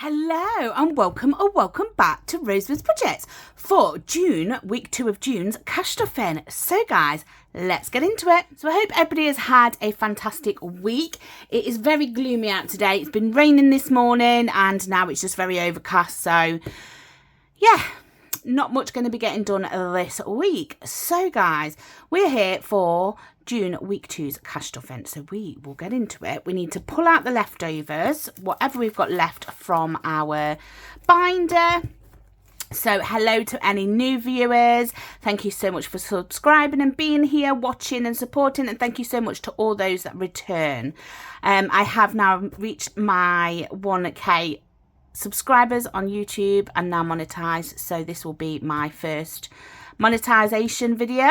Hello and welcome back to Rosebud's Projects for June, week 2 of June's cash stuffing. So guys, let's get into it. So I hope everybody has had a fantastic week. It is very gloomy out today. It's been raining this morning and now it's just very overcast. So yeah, not much going to be getting done this week. So guys, we're here for June week 2's cash stuffing, so we will get into it. We need to pull out the leftovers, whatever we've got left from our binder. So hello to any new viewers. Thank you so much for subscribing and being here, watching and supporting, and thank you so much to all those that return. I have now reached my 1k subscribers on YouTube and now monetized, so this will be my first monetization video,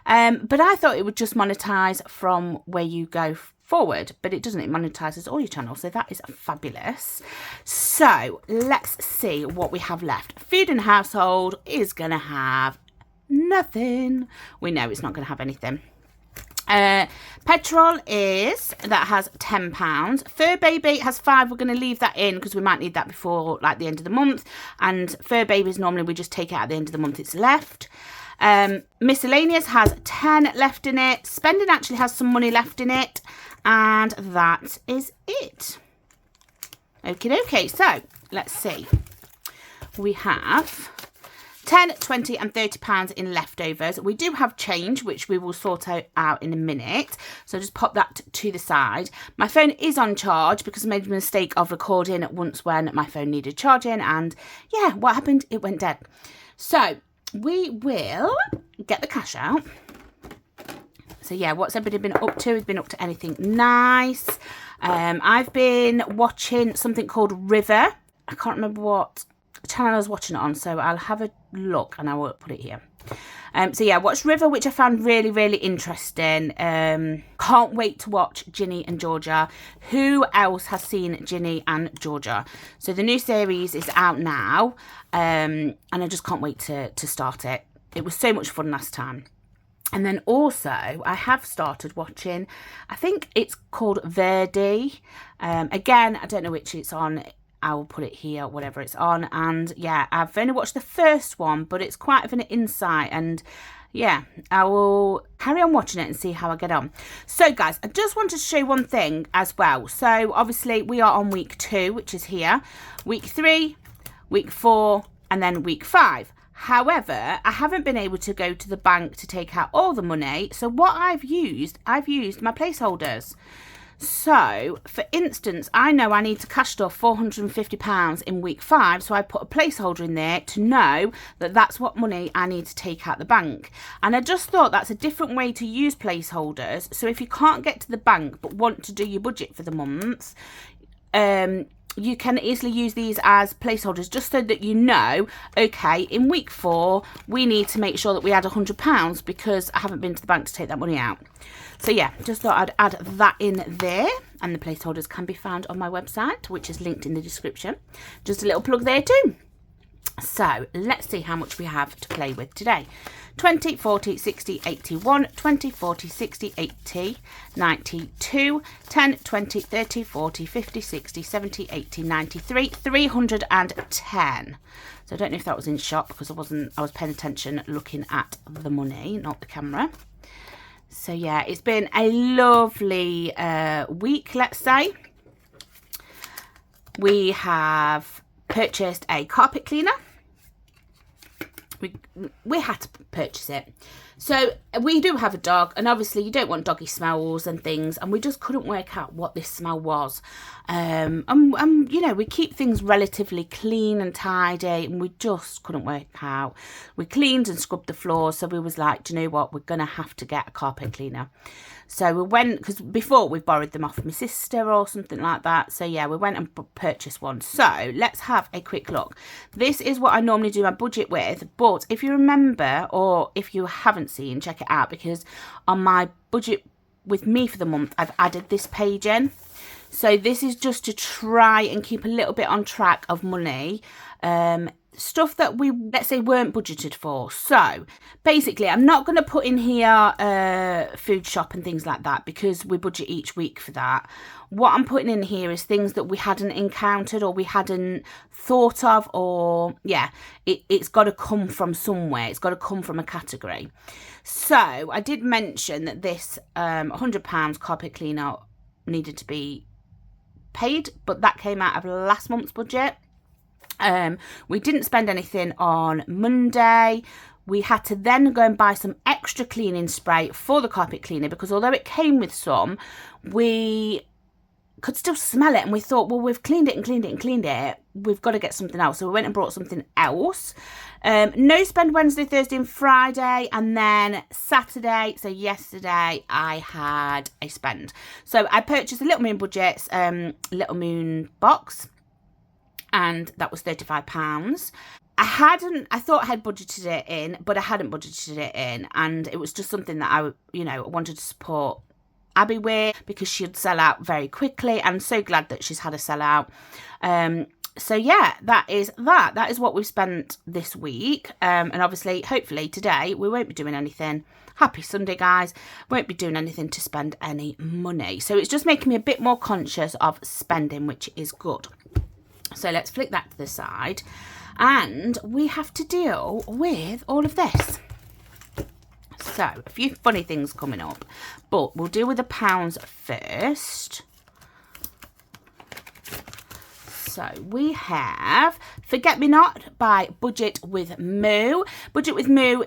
but I thought it would just monetize from where you go forward, but it doesn't. It monetizes all your channels, so that is fabulous. So let's see what we have left. Food and household is gonna have nothing. We know it's not gonna have anything. Petrol has £10. Fur Baby has 5. We're going to leave that in because we might need that before like the end of the month, and Fur Babies normally we just take it at the end of the month. It's left. Miscellaneous has 10 left in it. Spending actually has some money left in it, and that is it. Okay, so let's see. We have 10, 20 and £30 in leftovers. We do have change, which we will sort out in a minute. So just pop that to the side. My phone is on charge because I made a mistake of recording once when my phone needed charging. And yeah, what happened? It went dead. So we will get the cash out. So yeah, what's everybody been up to? Has been up to anything nice. I've been watching something called River. I can't remember what channel I was watching it on, so I'll have a look and I will put it here. So yeah, watch River, which I found really interesting. Can't wait to watch Ginny and Georgia. Who else has seen Ginny and Georgia? So the new series is out now, and I just can't wait to start it. It was so much fun last time. And then also I have started watching, I think it's called Verdi. Again, I don't know which it's on. I will put it here, whatever it's on. And yeah, I've only watched the first one, but it's quite of an insight. And yeah, I will carry on watching it and see how I get on. So guys, I just wanted to show you one thing as well. So obviously we are on week 2, which is here. Week 3, week 4, and then week 5. However, I haven't been able to go to the bank to take out all the money. So what I've used my placeholders. So, for instance, I know I need to cash stuff £450 in week 5, so I put a placeholder in there to know that that's what money I need to take out the bank. And I just thought that's a different way to use placeholders. So if you can't get to the bank but want to do your budget for the month, you can easily use these as placeholders just so that you know, okay, in week 4, we need to make sure that we add £100 because I haven't been to the bank to take that money out. So yeah, just thought I'd add that in there. And the placeholders can be found on my website, which is linked in the description. Just a little plug there too. So let's see how much we have to play with today. 20, 40, 60, 81, 20, 40, 60, 80, 92, 10, 20, 30, 40, 50, 60, 70, 80, 93, 310. So I don't know if that was in shot because I was paying attention looking at the money, not the camera. So yeah, it's been a lovely week, let's say. We have purchased a carpet cleaner. We had to purchase it. So we do have a dog, and obviously you don't want doggy smells and things, and we just couldn't work out what this smell was. And you know, we keep things relatively clean and tidy, and we just couldn't work out. We cleaned and scrubbed the floor, so we was like, do you know what, we're gonna have to get a carpet cleaner. So we went, because before we borrowed them off my sister or something like that. So yeah, we went and purchased one. So let's have a quick look. This is what I normally do my budget with. But if you remember, or if you haven't seen, check it out. Because on my budget with me for the month, I've added this page in. So this is just to try and keep a little bit on track of money. stuff that we, let's say, weren't budgeted for. So basically, I'm not going to put in here food shop and things like that because we budget each week for that. What I'm putting in here is things that we hadn't encountered or we hadn't thought of, or yeah, it's got to come from somewhere. It's got to come from a category. So I did mention that this £100 carpet cleaner needed to be paid, but that came out of last month's budget. We didn't spend anything on Monday. We had to then go and buy some extra cleaning spray for the carpet cleaner because although it came with some, we could still smell it, and we thought, well, we've cleaned it and cleaned it and cleaned it, we've got to get something else. So we went and brought something else. No spend Wednesday, Thursday and Friday, and then Saturday, so yesterday, I had a spend. So I purchased a Little Moon Budgets Little Moon box, and that was £35. I thought I had budgeted it in, but I hadn't budgeted it in, and it was just something that I wanted to support Abby with because she'd sell out very quickly. I'm so glad that she's had a sell out. So yeah, that is what we've spent this week. And obviously, hopefully today we won't be doing anything. Happy Sunday, guys. Won't be doing anything to spend any money. So it's just making me a bit more conscious of spending, which is good. So let's flick that to the side. And we have to deal with all of this. So, a few funny things coming up, but we'll deal with the pounds first. So, we have Forget Me Not by Budget with Moo. Budget with Moo,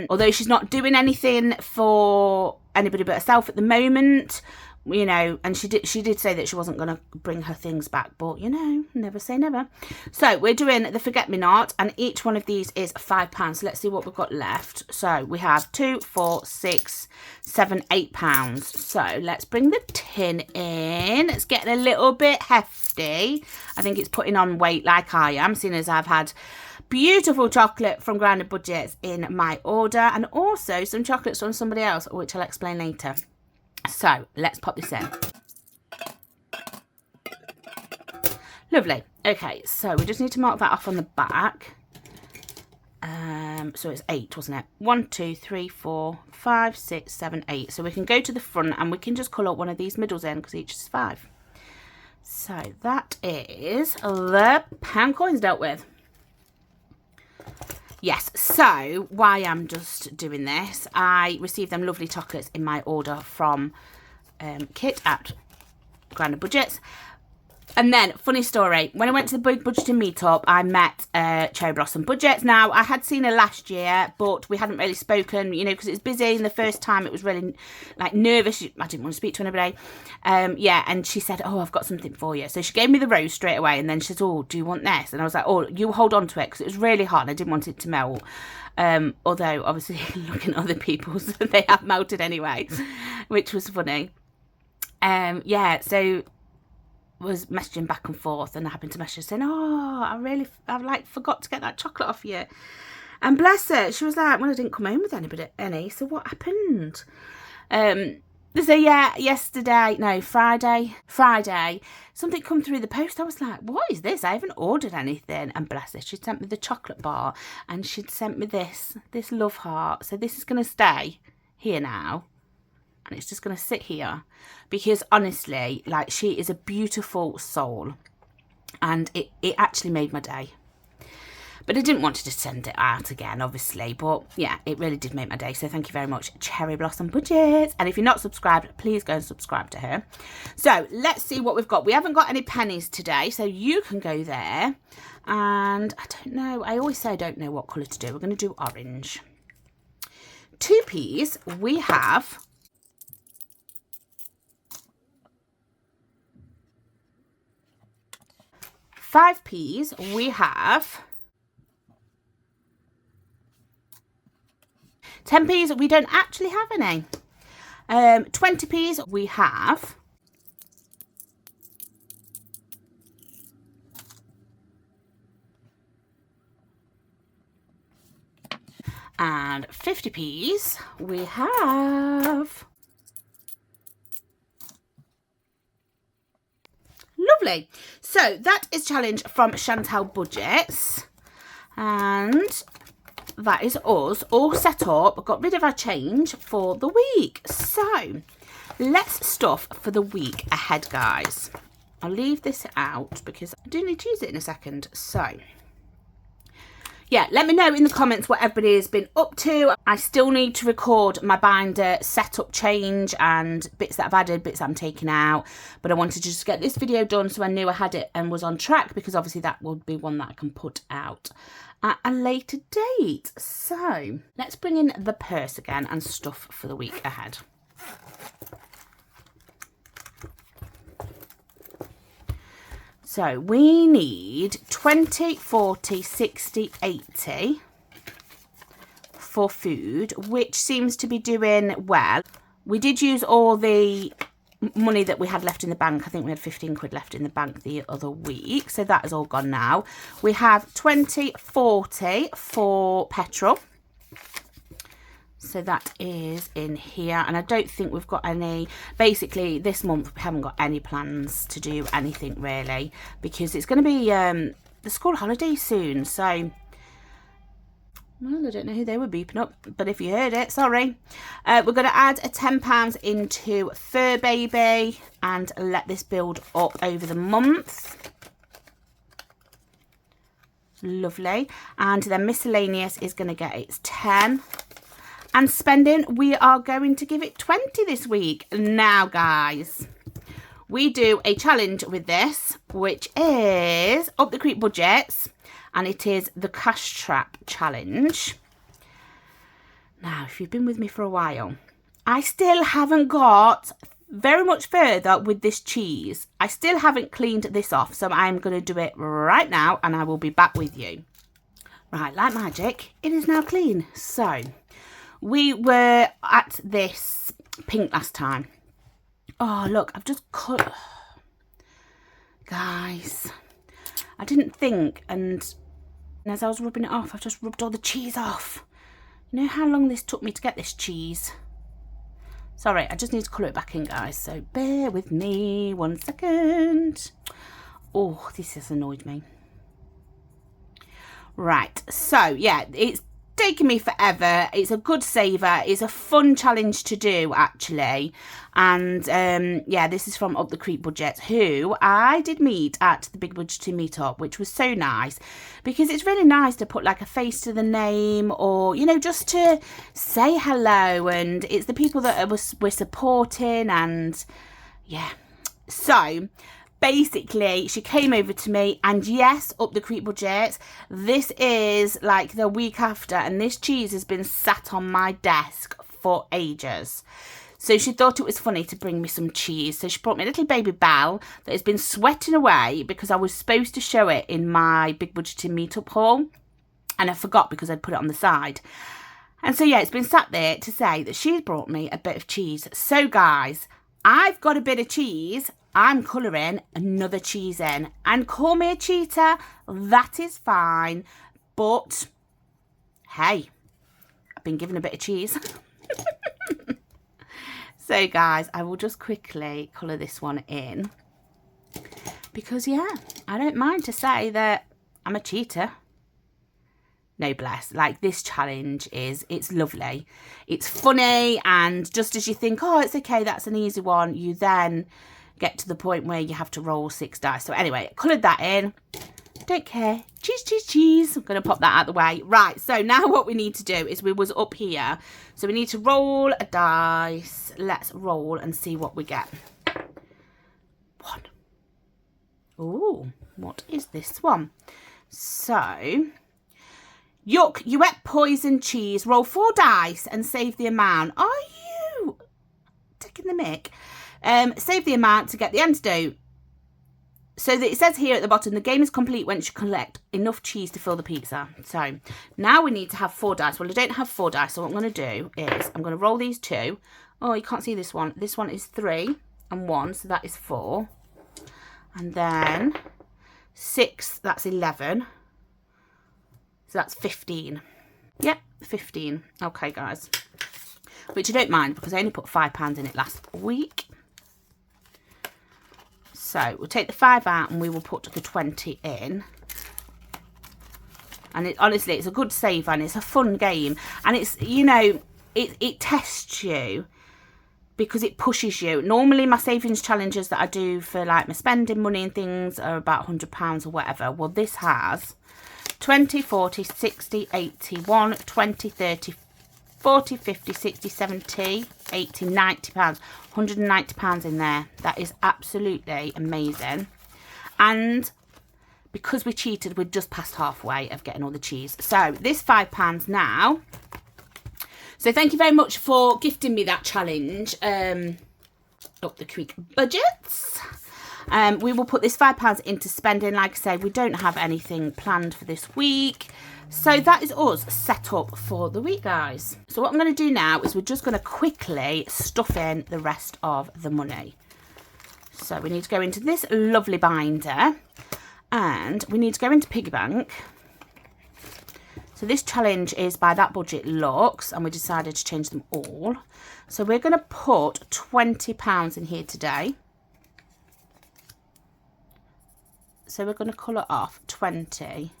although she's not doing anything for anybody but herself at the moment, and she did say that she wasn't going to bring her things back, but never say never. So we're doing the Forget Me Not, and each one of these is £5. So let's see what we've got left. So we have 2, 4, 6, 7, £8. So let's bring the tin in. It's getting a little bit hefty. I think it's putting on weight like I am, seeing as I've had beautiful chocolate from Grounded Budgets in my order, and also some chocolates from somebody else, which I'll explain later. So let's pop this in. Lovely. Okay, so we just need to mark that off on the back. So it's 8, wasn't it? 1, 2, 3, 4, 5, 6, 7, 8. So we can go to the front and we can just colour one of these middles in because each is 5. So that is the pound coins dealt with. Yes, so why I'm just doing this, I received them lovely chocolates in my order from Kit at Grounded Budgets. And then, funny story, when I went to the Big Budgeting meetup, I met Cherry Blossom Budgets. Now, I had seen her last year, but we hadn't really spoken, because it was busy. And the first time it was really, nervous. I didn't want to speak to anybody. And she said, oh, I've got something for you. So she gave me the rose straight away. And then she said, oh, do you want this? And I was like, oh, you hold on to it, because it was really hot and I didn't want it to melt. Although, obviously, looking at other people's, they have melted anyway, which was funny. So was messaging back and forth, and I happened to message her saying, I forgot to get that chocolate off you. And bless her, she was like, well, I didn't come home with any, so what happened? So yeah, Friday, something come through the post. I was like, what is this? I haven't ordered anything. And bless her, she sent me the chocolate bar, and she'd sent me this love heart. So this is going to stay here now. And it's just going to sit here because honestly, she is a beautiful soul, and it actually made my day. But I didn't want to just send it out again, obviously. But yeah, it really did make my day. So thank you very much, Cherry Blossom Budgets. And if you're not subscribed, please go and subscribe to her. So let's see what we've got. We haven't got any pennies today, so you can go there. And I don't know. I always say I don't know what colour to do. We're going to do orange. 2p's, we have 5p's, we have 10p's, we don't actually have any. 20p's, we have and 50p's, we have lovely. So that is challenge from Chantal Budgets. And that is us all set up. Got rid of our change for the week. So let's stuff for the week ahead, guys. I'll leave this out because I do need to use it in a second. So yeah, let me know in the comments what everybody has been up to. I still need to record my binder setup change and bits that I've added, bits I'm taking out. But I wanted to just get this video done so I knew I had it and was on track, because obviously that would be one that I can put out at a later date. So let's bring in the purse again and stuff for the week ahead. So we need 20, 40, 60, 80 for food, which seems to be doing well. We did use all the money that we had left in the bank. I think we had 15 quid left in the bank the other week. So that is all gone now. We have 20, 40 for petrol. So that is in here, and I don't think we've got any, basically this month we haven't got any plans to do anything really, because it's going to be the school holiday soon. So, well, I don't know who they were beeping up, but if you heard it, sorry. We're going to add a £10 into Fur Baby and let this build up over the month. Lovely. And then miscellaneous is going to get its 10. And spending, we are going to give it 20 this week. Now, guys, we do a challenge with this, which is Up the Creek Budgets, and it is the Cash Trap Challenge. Now, if you've been with me for a while, I still haven't got very much further with this cheese. I still haven't cleaned this off, so I'm going to do it right now, and I will be back with you. Right, like magic, it is now clean. So we were at this pink last time. Oh, look, I've just cut. Guys, I didn't think, and as I was rubbing it off, I've just rubbed all the cheese off. You know how long this took me to get this cheese? Sorry, I just need to colour it back in, guys, so bear with me 1 second. Oh, this has annoyed me. Right, so yeah, it's taken me forever. It's a good saver. It's a fun challenge to do, actually. And yeah, this is from Up the Creek Budgets, who I did meet at the Big Budgeting meetup, which was so nice, because it's really nice to put like a face to the name, or, you know, just to say hello. And it's the people that we're supporting, and yeah. So basically, she came over to me, and yes, Up the Creek Budget, this is like the week after, and this cheese has been sat on my desk for ages. So she thought it was funny to bring me some cheese. So she brought me a little baby bell that has been sweating away because I was supposed to show it in my Big Budgeting meetup haul, and I forgot because I'd put it on the side. And so yeah, it's been sat there to say that she's brought me a bit of cheese. So guys, I've got a bit of cheese. I'm colouring another cheese in, and call me a cheater, that is fine, but hey, I've been given a bit of cheese. So guys, I will just quickly colour this one in, because yeah, I don't mind to say that I'm a cheater. No bless, like this challenge it's lovely, it's funny, and just as you think, oh, it's okay, that's an easy one, you then get to the point where you have to roll 6 dice. So anyway, coloured that in. Don't care. Cheese, cheese, cheese. I'm going to pop that out of the way. Right, so now what we need to do is we was up here. So we need to roll a dice. Let's roll and see what we get. 1. Ooh, what is this one? So, yuck, you ate poison cheese. Roll 4 dice and save the amount. Are you taking the mick? Save the amount to get the antidote. So that it says here at the bottom, the game is complete once you collect enough cheese to fill the pizza. So now we need to have 4 dice. Well, I don't have 4 dice, so what I'm going to do is I'm going to roll these 2. Oh, you can't see this one. This one is 3 and 1, so that is 4. And then 6, that's 11. So that's 15. Yep, 15. Okay, guys. Which I don't mind, because I only put £5 in it last week. So we'll take the 5 out and we will put the 20 in. And honestly, it's a good saver and it's a fun game. And it's, you know, it tests you because it pushes you. Normally my savings challenges that I do for like my spending money and things are about £100 or whatever. Well, this has 20, 40, 60, 80, 1, 20, 30, 40, 50, 60, 70, 80, 90 pounds, £190 in there. That is absolutely amazing. And because we cheated, we're just past halfway of getting all the cheese. So this £5 now. So thank you very much for gifting me that challenge. Up the creek budgets. We will put this £5 into spending. Like I say, we don't have anything planned for this week. So that is us set up for the week, guys. So what I'm going to do now is we're just going to quickly stuff in the rest of the money. So we need to go into this lovely binder and we need to go into piggy bank. So this challenge is by That Budget Looks and we decided to change them all. So we're going to put £20 in here today. So we're going to colour off 20.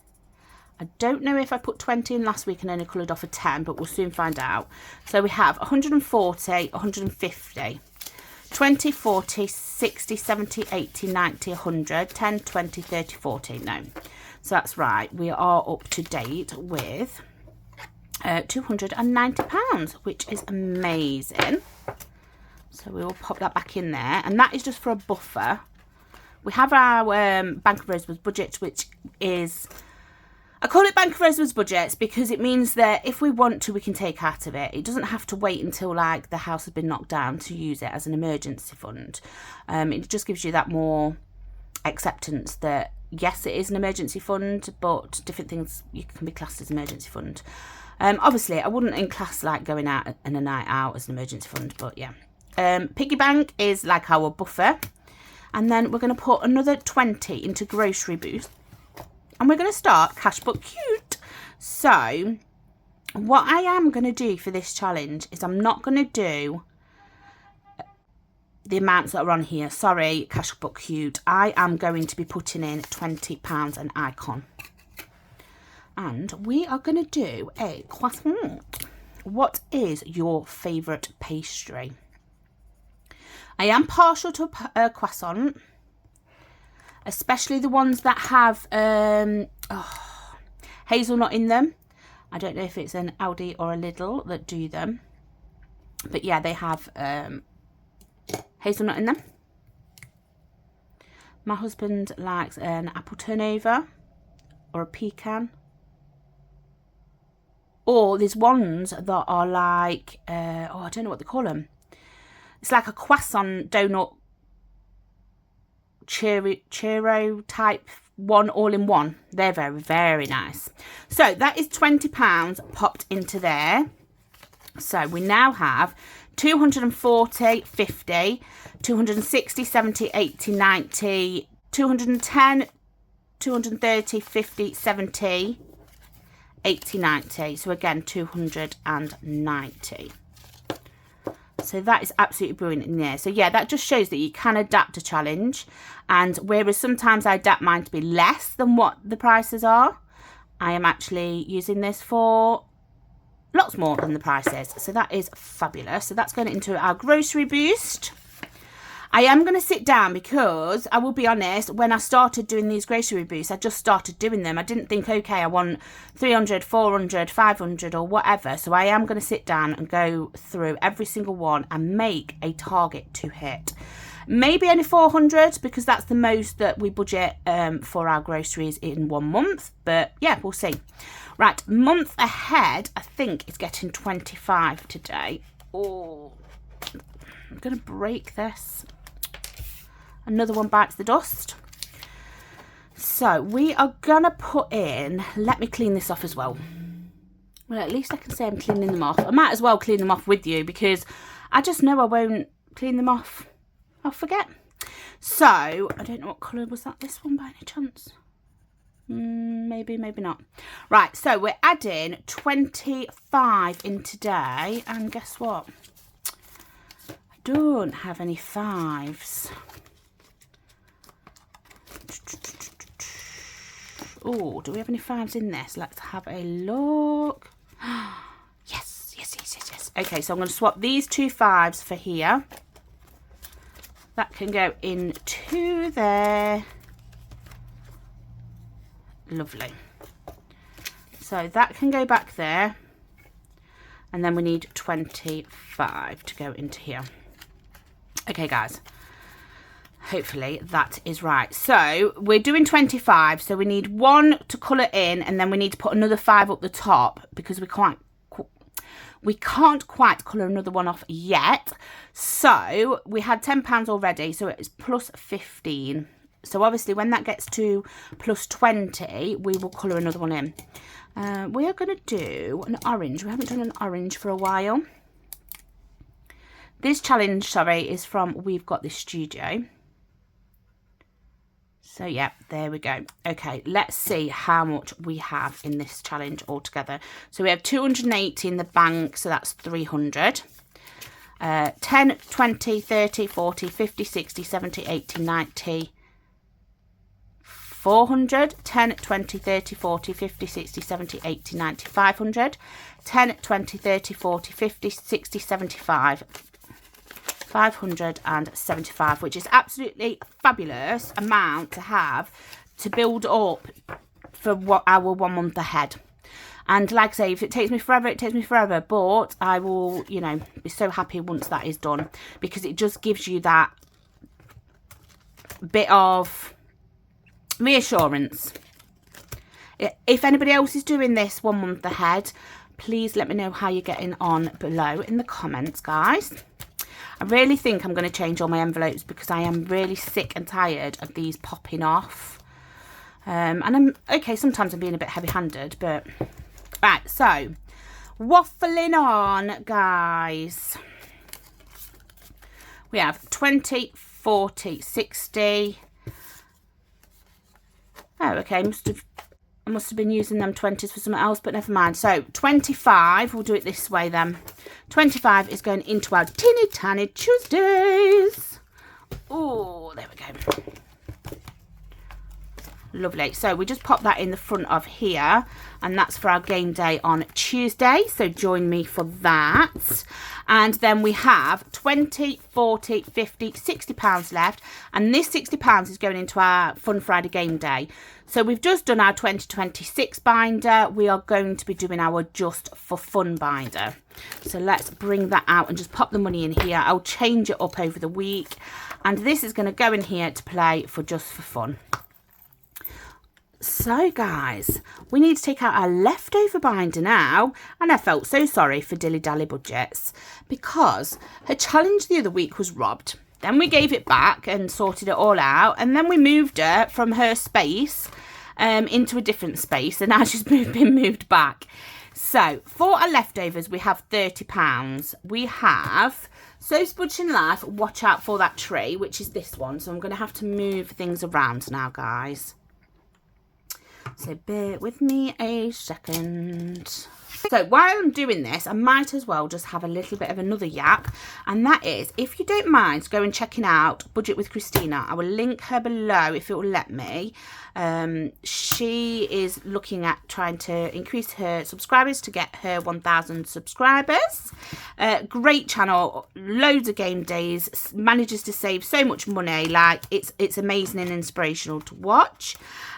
I don't know if I put 20 in last week and only coloured off a 10, but we'll soon find out. So we have 140, 150, 20, 40, 60, 70, 80, 90, 100, 10, 20, 30, 40. No. So that's right. We are up to date with £290, which is amazing. So we will pop that back in there. And that is just for a buffer. We have our Bank of Rosebud's budget, which is... I call it Bank of Rosebud's budgets because it means that if we want to, we can take out of it. It doesn't have to wait until like the house has been knocked down to use it as an emergency fund. It just gives you that more acceptance that yes, it is an emergency fund, but different things you can be classed as emergency fund. Obviously, I wouldn't in class like going out and a night out as an emergency fund, but yeah. Piggy bank is like our buffer, and then we're going to put another 20 into grocery boost. And we're going to start Cash But Cute. So what I am going to do for this challenge is I'm not going to do the amounts that are on here. Sorry, Cash But Cute. I am going to be putting in £20 an icon. And we are going to do a croissant. What is your favourite pastry? I am partial to a croissant. Especially the ones that have hazelnut in them. I don't know if it's an Aldi or a Lidl that do them. But yeah, they have hazelnut in them. My husband likes an apple turnover or a pecan. Or there's ones that are like, I don't know what they call them. It's like a croissant donut churro type one, all in one. They're very, very nice. So that is £20 popped into there. So we now have 240, 50, 260, 70, 80, 90, 210, 230, 50, 70, 80, 90. So again, 290. So that is absolutely brilliant in there. So yeah, that just shows that you can adapt a challenge. And whereas sometimes I adapt mine to be less than what the prices are, I am actually using this for lots more than the prices. So that is fabulous. So that's going into our grocery boost. I am going to sit down because I will be honest, when I started doing these grocery boosts, I just started doing them. I didn't think, okay, I want 300, 400, 500 or whatever. So I am going to sit down and go through every single one and make a target to hit. Maybe only 400 because that's the most that we budget for our groceries in 1 month. But yeah, we'll see. Right, month ahead, I think it's getting 25 today. Oh, I'm going to break this. Another one bites the dust. So we are going to put in, let me clean this off as well. Well, at least I can say I'm cleaning them off. I might as well clean them off with you because I just know I won't clean them off. I'll forget. So, I don't know what colour was that, this one by any chance? Maybe, maybe not. Right, so we're adding 25 in today. And guess what? I don't have any 5s. Oh, do we have any 5s in this? Let's have a look. Yes, yes, yes, yes, yes. Okay, so I'm going to swap these 2 5s for here. That can go into there. Lovely. So that can go back there. And then we need 25 to go into here. Okay, guys. Hopefully that is right. So we're doing 25. So we need 1 to colour in, and then we need to put another 5 up the top because we can't quite colour another one off yet. So we had £10 already, so it's plus 15. So obviously when that gets to plus 20, we will colour another one in. We are going to do an orange. We haven't done an orange for a while. This challenge, sorry, is from We've Got This Studio. So yeah, there we go. Okay, let's see how much we have in this challenge altogether. So we have 280 in the bank, so that's 300. 10, 20, 30, 40, 50, 60, 70, 80, 90, 400. 10, 20, 30, 40, 50, 60, 70, 80, 90, 500. 10, 20, 30, 40, 50, 60, 75, 575, which is absolutely fabulous amount to have to build up for what our 1 month ahead. And like I say, if it takes me forever, it takes me forever, but I will, you know, be so happy once that is done, because it just gives you that bit of reassurance. If anybody else is doing this 1 month ahead, please let me know how you're getting on below in the comments, guys. I really think I'm going to change all my envelopes because I am really sick and tired of these popping off. And I'm okay, sometimes I'm being a bit heavy-handed, but right, so waffling on, guys. We have 20, 40, 60. Oh, okay, I must have been using them 20s for something else, but never mind. So 25, we'll do it this way then. 25 is going into our Teeny Tiny Tuesdays. Oh, there we go. Lovely. So we just pop that in the front of here, and that's for our game day on Tuesday. So join me for that. And then we have 20, 40, 50, £60 left. And this £60 is going into our Fun Friday game day. So we've just done our 2026 binder. We are going to be doing our Just for Fun binder. So let's bring that out and just pop the money in here. I'll change it up over the week. And this is going to go in here to play for Just for Fun. So guys, we need to take out our leftover binder now, and I felt so sorry for Dilly Dally Budgets because her challenge the other week was robbed. Then we gave it back and sorted it all out, and then we moved her from her space into a different space, and now she's been moved back. So for our leftovers, we have £30. We have So Spuds in Life, watch out for that tree, which is this one. So I'm going to have to move things around now, guys. So bear with me a second. So while I'm doing this, I might as well just have a little bit of another yap. And that is, if you don't mind going and checking out Budget with Christina, I will link her below if it will let me. She is looking at trying to increase her subscribers to get her 1,000 subscribers. Great channel, loads of game days, manages to save so much money. Like, it's amazing and inspirational to watch.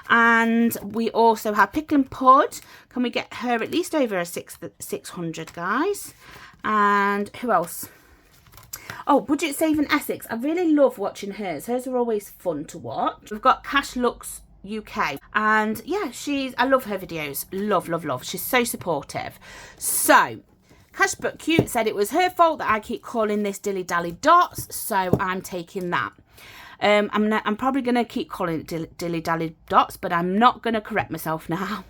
And we also have Pickle and Pud. Can we get her at least over a 600, guys? And who else? Oh, Budget Saving Essex. I really love watching hers. Hers are always fun to watch. We've got Cash Looks UK. And yeah, I love her videos. Love, love, love. She's so supportive. So, Cash But Cute said it was her fault that I keep calling this Dilly Dally Dots. So I'm taking that. I'm probably going to keep calling it Dilly Dally Dots, but I'm not going to correct myself now.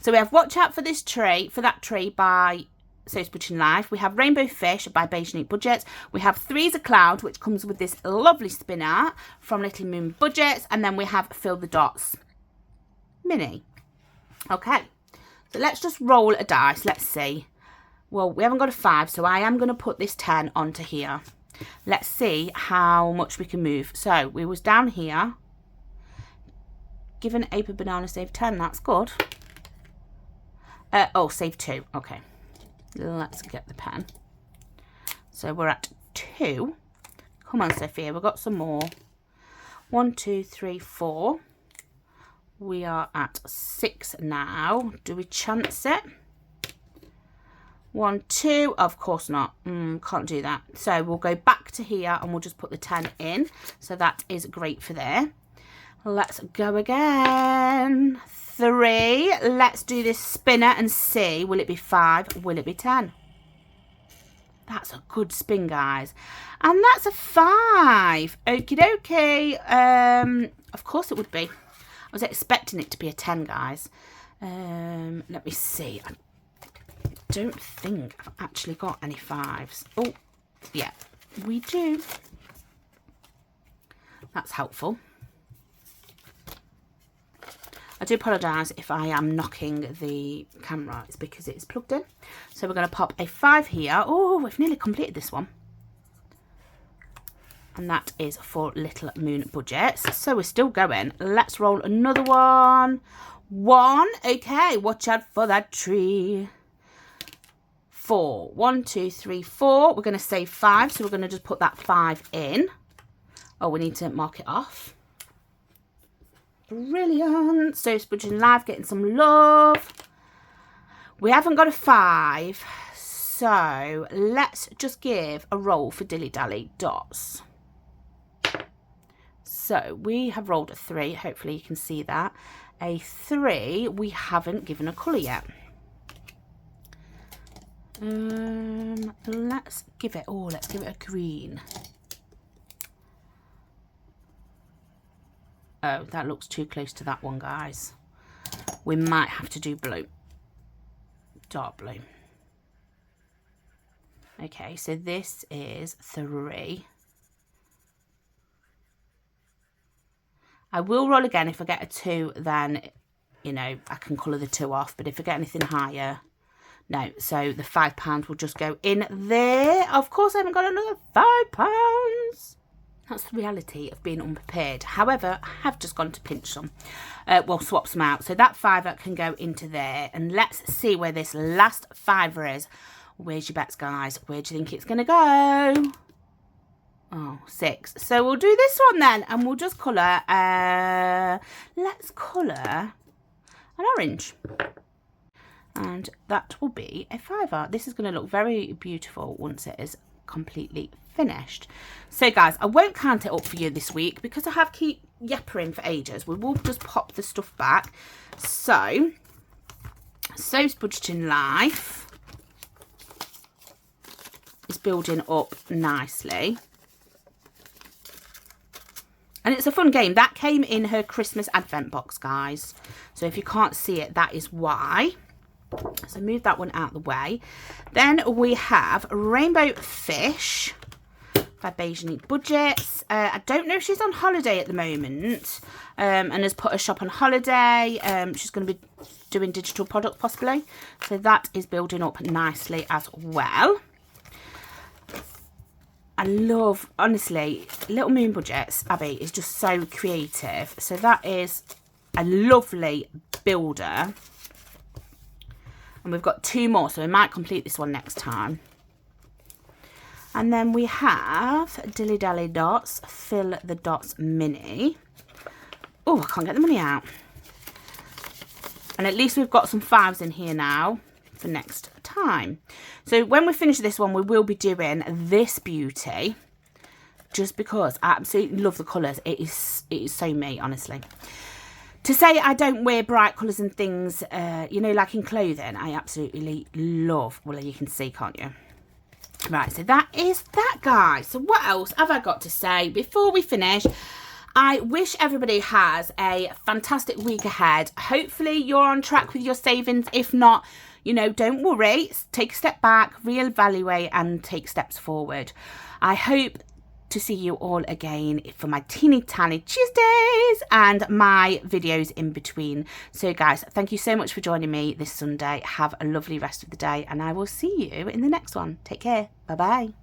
So we have Watch Out for This Tree, for That Tree by So Spuds in Life. We have Rainbow Fish by Beige Neat Budgets. We have Three's a Cloud, which comes with this lovely spinner from Little Moon Budgets. And then we have Fill the Dots Mini. Okay, so let's just roll a dice. Let's see. Well, we haven't got a 5, so I am going to put this 10 onto here. Let's see how much we can move. So we was down here. given a banana, save 10. That's good. Oh, save 2. Okay. Let's get the pen. So we're at 2. Come on, Sophia. We've got some more. 1, 2, 3, 4. We are at 6 now. Do we chance it? 1, 2. Of course not. Can't do that. So we'll go back to here and we'll just put the 10 in. So that is great for there. Let's go again. 3. Let's do this spinner and see. Will it be 5? Will it be 10? That's a good spin, guys. And that's a 5. Okie dokie. Of course it would be. I was expecting it to be a 10, guys. Let me see. I don't think I've actually got any 5s. Oh, yeah, we do. That's helpful. I do apologise if I am knocking the camera. It's because it's plugged in. So we're going to pop a 5 here. Oh, we've nearly completed this one. And that is for Little Moon Budgets. So we're still going. Let's roll another one. 1. Okay, watch out for that tree. 4. 1, 2, 3, 4. We're going to save 5. So we're going to just put that 5 in. Oh, we need to mark it off. Brilliant. So Spudging Live getting some love. We haven't got a 5. So let's just give a roll for Dilly Dally Dots. So we have rolled a 3. Hopefully you can see that. A 3. We haven't given a colour yet. Let's give it. Oh, let's give it a green. Oh, that looks too close to that one, guys. We might have to do blue. Dark blue. Okay, so this is 3. I will roll again. If I get a 2, then, you know, I can colour the 2 off. But if I get anything higher, no. So the £5 will just go in there. Of course, I haven't got another £5. That's the reality of being unprepared. However, I have just gone to pinch some. Well, swap some out. So that 5 can go into there. And let's see where this last 5 is. Where's your bets, guys? Where do you think it's going to go? Oh, 6. So we'll do this one then. And we'll just colour. Let's colour an orange. And that will be a 5. This is going to look very beautiful once it is completely finished. So guys, I won't count it up for you this week because I have keep yappering for ages. We will just pop the stuff back. So Spudging Life is building up nicely. And it's a fun game. That came in her Christmas advent box, guys. So if you can't see it, that is why. So move that one out of the way. Then we have Rainbow Fish by Beijing Budgets. I don't know if she's on holiday at the moment and has put her shop on holiday. She's going to be doing digital product possibly. So that is building up nicely as well. I love, honestly, Little Moon Budgets, Abby, is just so creative. So that is a lovely builder. And we've got 2 more, so we might complete this one next time. And then we have Dilly Dally Dots, Fill the Dots Mini. Oh, I can't get the money out. And at least we've got some 5s in here now for next time. So when we finish this one, we will be doing this beauty. Just because I absolutely love the colours. It is so me, honestly. To say I don't wear bright colours and things, you know, like in clothing, I absolutely love. Well, you can see, can't you? Right, so that is that, guys. So what else have I got to say before we finish? I wish everybody has a fantastic week ahead. Hopefully you're on track with your savings. If not, you know, don't worry. Take a step back, reevaluate and take steps forward. I hope to see you all again for my teeny tiny Tuesdays and my videos in between. So guys, thank you so much for joining me this Sunday. Have a lovely rest of the day and I will see you in the next one. Take care. Bye bye.